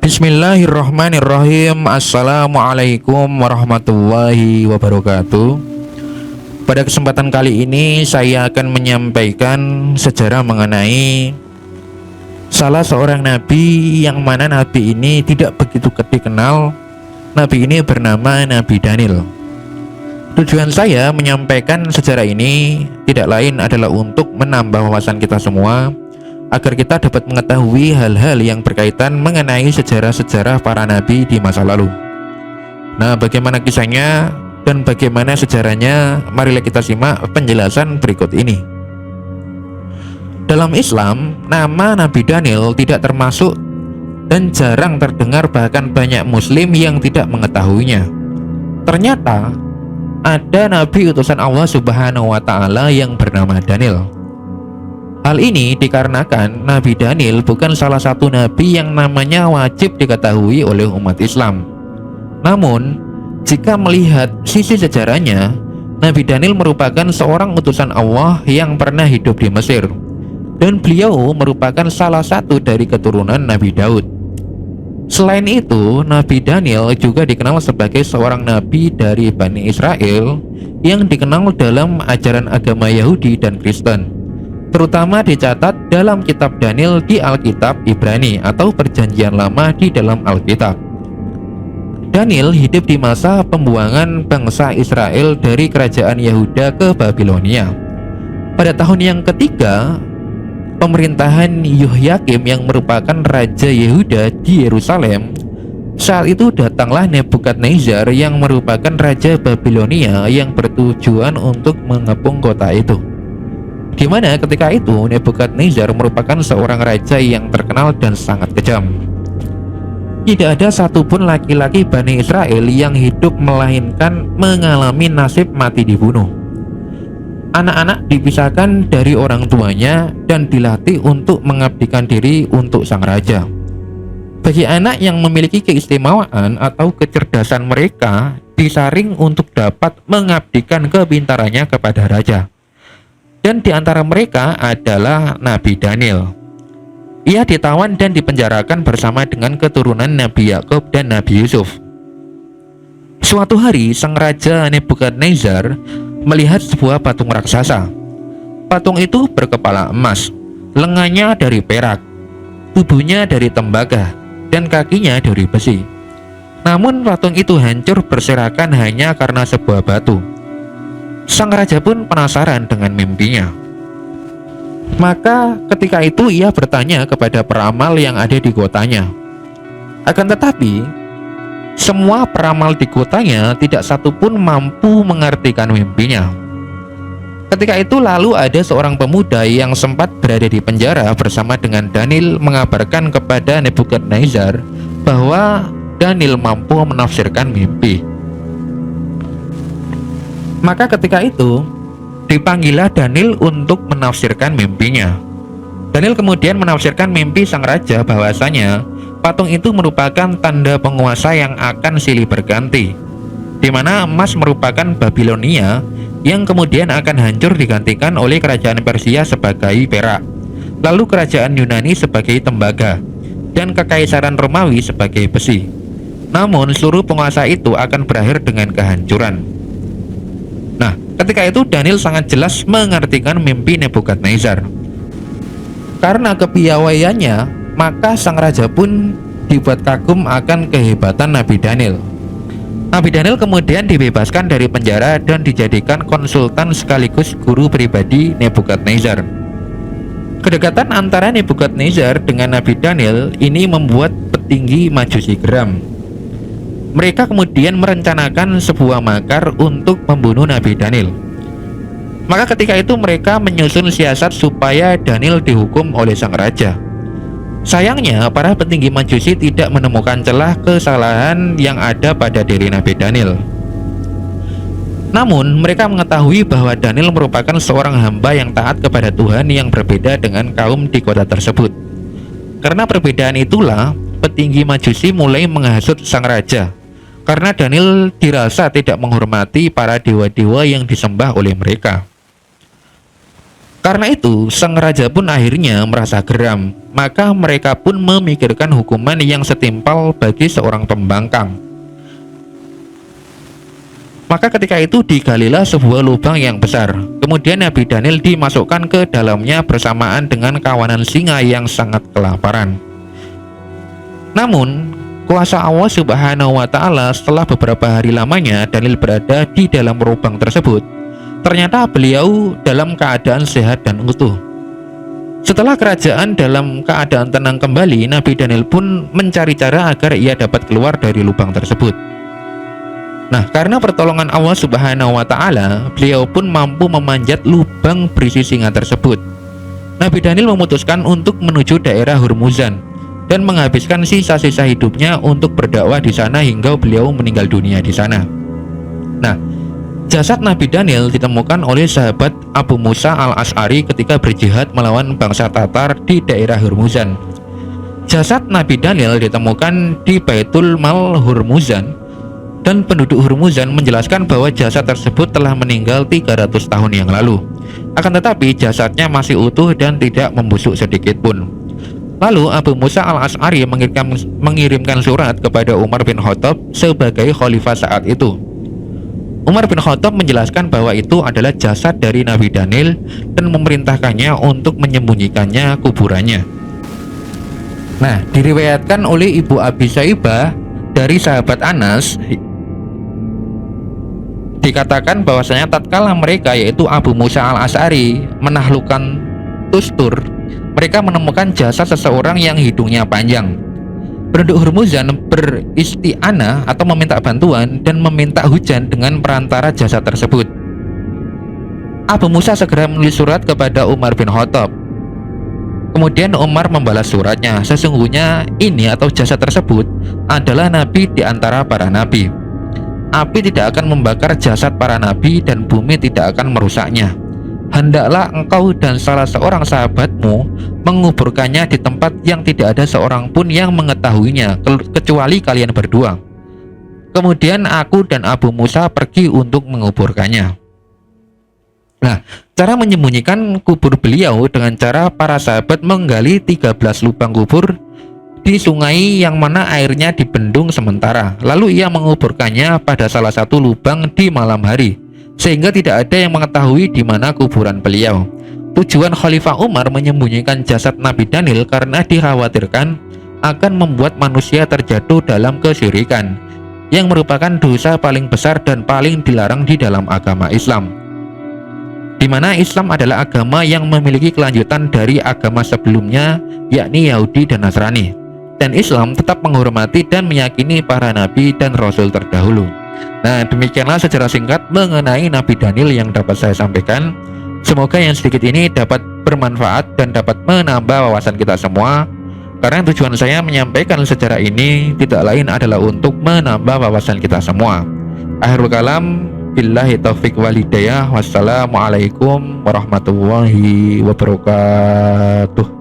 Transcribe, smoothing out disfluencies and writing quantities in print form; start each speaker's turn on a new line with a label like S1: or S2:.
S1: Bismillahirrahmanirrahim. Assalamualaikum warahmatullahi wabarakatuh. Pada kesempatan kali ini saya akan menyampaikan sejarah mengenai salah seorang nabi yang mana nabi ini tidak begitu dikenal. Nabi ini bernama Nabi Daniel. Tujuan saya menyampaikan sejarah ini tidak lain adalah untuk menambah wawasan kita semua, agar kita dapat mengetahui hal-hal yang berkaitan mengenai sejarah-sejarah para nabi di masa lalu. Nah, bagaimana kisahnya dan bagaimana sejarahnya? Marilah kita simak penjelasan berikut ini. Dalam Islam, nama Nabi Daniel tidak termasuk dan jarang terdengar, bahkan banyak muslim yang tidak mengetahuinya. Ternyata ada nabi utusan Allah Subhanahu wa taala yang bernama Daniel. Hal ini dikarenakan Nabi Daniel bukan salah satu nabi yang namanya wajib diketahui oleh umat Islam. Namun, jika melihat sisi sejarahnya, Nabi Daniel merupakan seorang utusan Allah yang pernah hidup di Mesir, dan beliau merupakan salah satu dari keturunan Nabi Daud. Selain itu, Nabi Daniel juga dikenal sebagai seorang nabi dari Bani Israel yang dikenal dalam ajaran agama Yahudi dan Kristen, terutama dicatat dalam kitab Daniel di Alkitab Ibrani atau Perjanjian Lama di dalam Alkitab. Daniel hidup di masa pembuangan bangsa Israel dari kerajaan Yehuda ke Babilonia. Pada tahun yang ketiga pemerintahan Yehoyakim yang merupakan raja Yehuda di Yerusalem, saat itu datanglah Nebukadnezar yang merupakan raja Babilonia yang bertujuan untuk mengepung kota itu. Di mana ketika itu Nebukadnezar merupakan seorang raja yang terkenal dan sangat kejam. Tidak ada satupun laki-laki Bani Israel yang hidup melainkan mengalami nasib mati dibunuh. Anak-anak dipisahkan dari orang tuanya dan dilatih untuk mengabdikan diri untuk sang raja. Bagi anak yang memiliki keistimewaan atau kecerdasan, mereka disaring untuk dapat mengabdikan kepintarannya kepada raja. Dan di antara mereka adalah Nabi Daniel. Ia ditawan dan dipenjarakan bersama dengan keturunan Nabi Yakub dan Nabi Yusuf. Suatu hari, sang raja Nebukadnezar melihat sebuah patung raksasa. Patung itu berkepala emas, lengannya dari perak, tubuhnya dari tembaga, dan kakinya dari besi. Namun patung itu hancur berserakan hanya karena sebuah batu. Sang raja pun penasaran dengan mimpinya. Maka ketika itu ia bertanya kepada peramal yang ada di kotanya. Akan tetapi, semua peramal di kotanya tidak satupun mampu mengartikan mimpinya. Ketika itu lalu ada seorang pemuda yang sempat berada di penjara bersama dengan Daniel mengabarkan kepada Nebukadnezar bahwa Daniel mampu menafsirkan mimpi. Maka ketika itu dipanggillah Daniel untuk menafsirkan mimpinya. Daniel kemudian menafsirkan mimpi sang raja bahwasanya patung itu merupakan tanda penguasa yang akan silih berganti, di mana emas merupakan Babilonia yang kemudian akan hancur digantikan oleh kerajaan Persia sebagai perak, lalu kerajaan Yunani sebagai tembaga, dan kekaisaran Romawi sebagai besi. Namun seluruh penguasa itu akan berakhir dengan kehancuran. Nah, ketika itu Daniel sangat jelas mengartikan mimpi Nebukadnezar. Karena kepiawaiannya, maka sang raja pun dibuat kagum akan kehebatan Nabi Daniel. Nabi Daniel kemudian dibebaskan dari penjara dan dijadikan konsultan sekaligus guru pribadi Nebukadnezar. Kedekatan antara Nebukadnezar dengan Nabi Daniel ini membuat petinggi Majusi geram. Mereka kemudian merencanakan sebuah makar untuk membunuh Nabi Daniel. Maka ketika itu mereka menyusun siasat supaya Daniel dihukum oleh sang raja. Sayangnya para petinggi Majusi tidak menemukan celah kesalahan yang ada pada diri Nabi Daniel. Namun mereka mengetahui bahwa Daniel merupakan seorang hamba yang taat kepada Tuhan yang berbeda dengan kaum di kota tersebut. Karena perbedaan itulah petinggi Majusi mulai menghasut sang raja, karena Daniel dirasa tidak menghormati para dewa-dewa yang disembah oleh mereka. Karena itu, sang raja pun akhirnya merasa geram. Maka mereka pun memikirkan hukuman yang setimpal bagi seorang pembangkang. Maka ketika itu digalilah sebuah lubang yang besar. Kemudian Nabi Daniel dimasukkan ke dalamnya bersamaan dengan kawanan singa yang sangat kelaparan. Namun, kuasa Allah Subhanahu wa Ta'ala, setelah beberapa hari lamanya Daniel berada di dalam lubang tersebut, ternyata beliau dalam keadaan sehat dan utuh. Setelah kerajaan dalam keadaan tenang kembali, Nabi Daniel pun mencari cara agar ia dapat keluar dari lubang tersebut. Nah, karena pertolongan Allah Subhanahu wa Ta'ala, beliau pun mampu memanjat lubang berisi singa tersebut. Nabi Daniel memutuskan untuk menuju daerah Hurmuzan dan menghabiskan sisa-sisa hidupnya untuk berdakwah di sana hingga beliau meninggal dunia di sana. Nah, jasad Nabi Daniel ditemukan oleh sahabat Abu Musa al-Ash'ari ketika berjihad melawan bangsa Tatar di daerah Hurmuzan. Jasad Nabi Daniel ditemukan di Baitul Mal Hurmuzan, dan penduduk Hurmuzan menjelaskan bahwa jasad tersebut telah meninggal 300 tahun yang lalu. Akan tetapi jasadnya masih utuh dan tidak membusuk sedikit pun. Lalu Abu Musa al-Ash'ari mengirimkan surat kepada Umar bin Khattab sebagai khalifah saat itu. Umar bin Khattab menjelaskan bahwa itu adalah jasad dari Nabi Daniel dan memerintahkannya untuk menyembunyikannya kuburannya. Nah, diriwayatkan oleh Ibu Abi Saibah dari sahabat Anas, dikatakan bahwasanya tatkala mereka, yaitu Abu Musa al-Ash'ari, menaklukkan Tustur, mereka menemukan jasad seseorang yang hidungnya panjang. Penduduk Hurmuzan beristi'anah atau meminta bantuan dan meminta hujan dengan perantara jasad tersebut. Abu Musa segera menulis surat kepada Umar bin Khattab. Kemudian Umar membalas suratnya, sesungguhnya ini atau jasad tersebut adalah nabi di antara para nabi. Api tidak akan membakar jasad para nabi dan bumi tidak akan merusaknya. Hendaklah engkau dan salah seorang sahabatmu menguburkannya di tempat yang tidak ada seorang pun yang mengetahuinya kecuali kalian berdua. Kemudian aku dan Abu Musa pergi untuk menguburkannya. Nah, cara menyembunyikan kubur beliau dengan cara para sahabat menggali 13 lubang kubur di sungai yang mana airnya dibendung sementara. Lalu ia menguburkannya pada salah satu lubang di malam hari, sehingga tidak ada yang mengetahui di mana kuburan beliau. Tujuan Khalifah Umar menyembunyikan jasad Nabi Daniel karena dikhawatirkan akan membuat manusia terjatuh dalam kesyirikan, yang merupakan dosa paling besar dan paling dilarang di dalam agama Islam, di mana Islam adalah agama yang memiliki kelanjutan dari agama sebelumnya, yakni Yahudi dan Nasrani. Dan Islam tetap menghormati dan meyakini para nabi dan rasul terdahulu. Nah, demikianlah secara singkat mengenai Nabi Daniel yang dapat saya sampaikan. Semoga yang sedikit ini dapat bermanfaat dan dapat menambah wawasan kita semua. Karena tujuan saya menyampaikan sejarah ini tidak lain adalah untuk menambah wawasan kita semua. Akhirul kalam, billahi taufiq walhidayah. Wassalamualaikum warahmatullahi wabarakatuh.